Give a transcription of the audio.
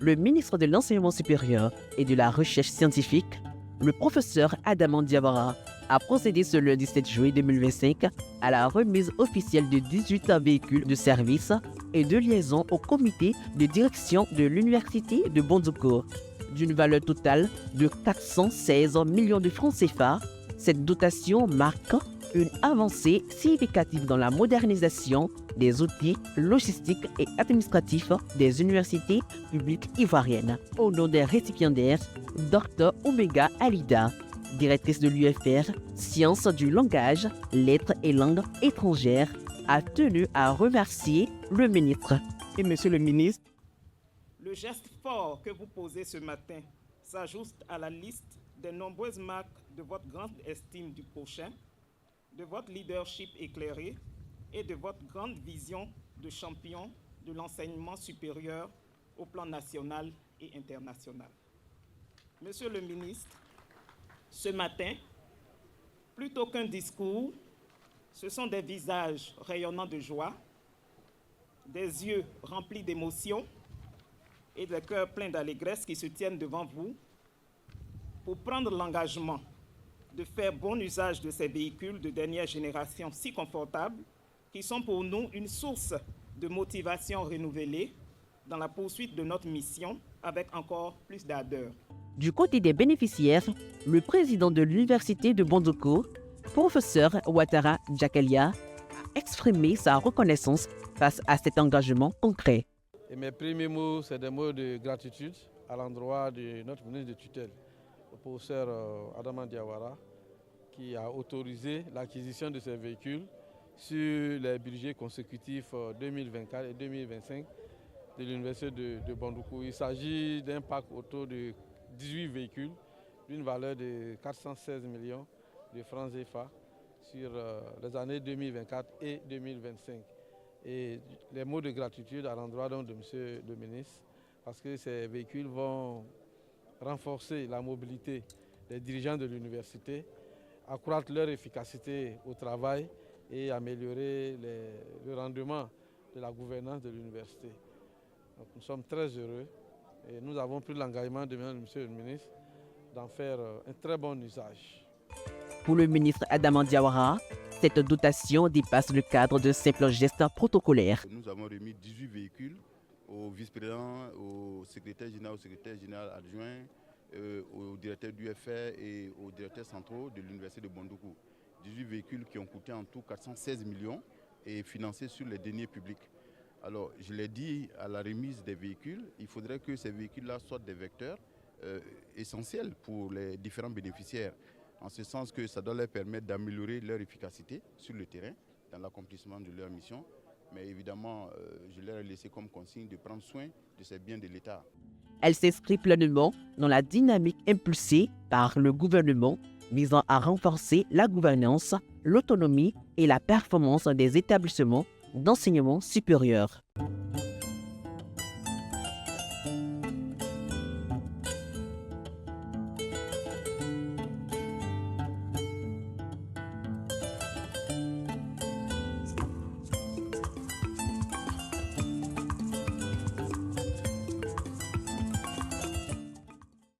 le ministre de l'Enseignement supérieur et de la Recherche scientifique, le professeur Adama Diawara, a procédé ce lundi 7 juillet 2025 à la remise officielle de 18 véhicules de service et de liaison au comité de direction de l'Université de Bondoukou, d'une valeur totale de 416 millions de francs CFA. Cette dotation marque une avancée significative dans la modernisation des outils logistiques et administratifs des universités publiques ivoiriennes. Au nom des récipiendaires, Dr Omega Alida, directrice de l'UFR, Sciences du langage, lettres et langues étrangères, a tenu à remercier le ministre. Et monsieur le ministre, le geste fort que vous posez ce matin s'ajoute à la liste des nombreuses marques de votre grande estime du prochain, de votre leadership éclairé et de votre grande vision de champion de l'enseignement supérieur au plan national et international. Monsieur le ministre, ce matin, plutôt qu'un discours, ce sont des visages rayonnants de joie, des yeux remplis d'émotion et des cœurs pleins d'allégresse qui se tiennent devant vous pour prendre l'engagement de faire bon usage de ces véhicules de dernière génération si confortables qui sont pour nous une source de motivation renouvelée dans la poursuite de notre mission avec encore plus d'ardeur. Du côté des bénéficiaires, le président de l'Université de Bondoukou, professeur Ouattara Djakalia, a exprimé sa reconnaissance face à cet engagement concret. Et mes premiers mots, c'est des mots de gratitude à l'endroit de notre ministre de tutelle, le professeur Adama Diawara, qui a autorisé l'acquisition de ces véhicules sur les budgets consécutifs 2024 et 2025 de l'Université de Bondoukou. Il s'agit d'un pack auto de 18 véhicules d'une valeur de 416 millions de francs CFA sur les années 2024 et 2025. Et les mots de gratitude à l'endroit donc de monsieur le ministre, parce que ces véhicules vont renforcer la mobilité des dirigeants de l'université, accroître leur efficacité au travail et améliorer le rendement de la gouvernance de l'université. Nous sommes très heureux et nous avons pris l'engagement de monsieur le ministre d'en faire un très bon usage. Pour le ministre Adama Diawara, cette dotation dépasse le cadre de simples gestes protocolaires. Nous avons remis 18 véhicules au vice-président, au secrétaire général adjoint, au directeur du FR et aux directeurs centraux de l'Université de Bondoukou. 18 véhicules qui ont coûté en tout 416 millions et financés sur les deniers publics. Alors, je l'ai dit à la remise des véhicules, il faudrait que ces véhicules-là soient des vecteurs essentiels pour les différents bénéficiaires, en ce sens que ça doit leur permettre d'améliorer leur efficacité sur le terrain dans l'accomplissement de leur mission. Mais évidemment, je leur ai laissé comme consigne de prendre soin de ces biens de l'État. Elle s'inscrit pleinement dans la dynamique impulsée par le gouvernement visant à renforcer la gouvernance, l'autonomie et la performance des établissements d'enseignement supérieur.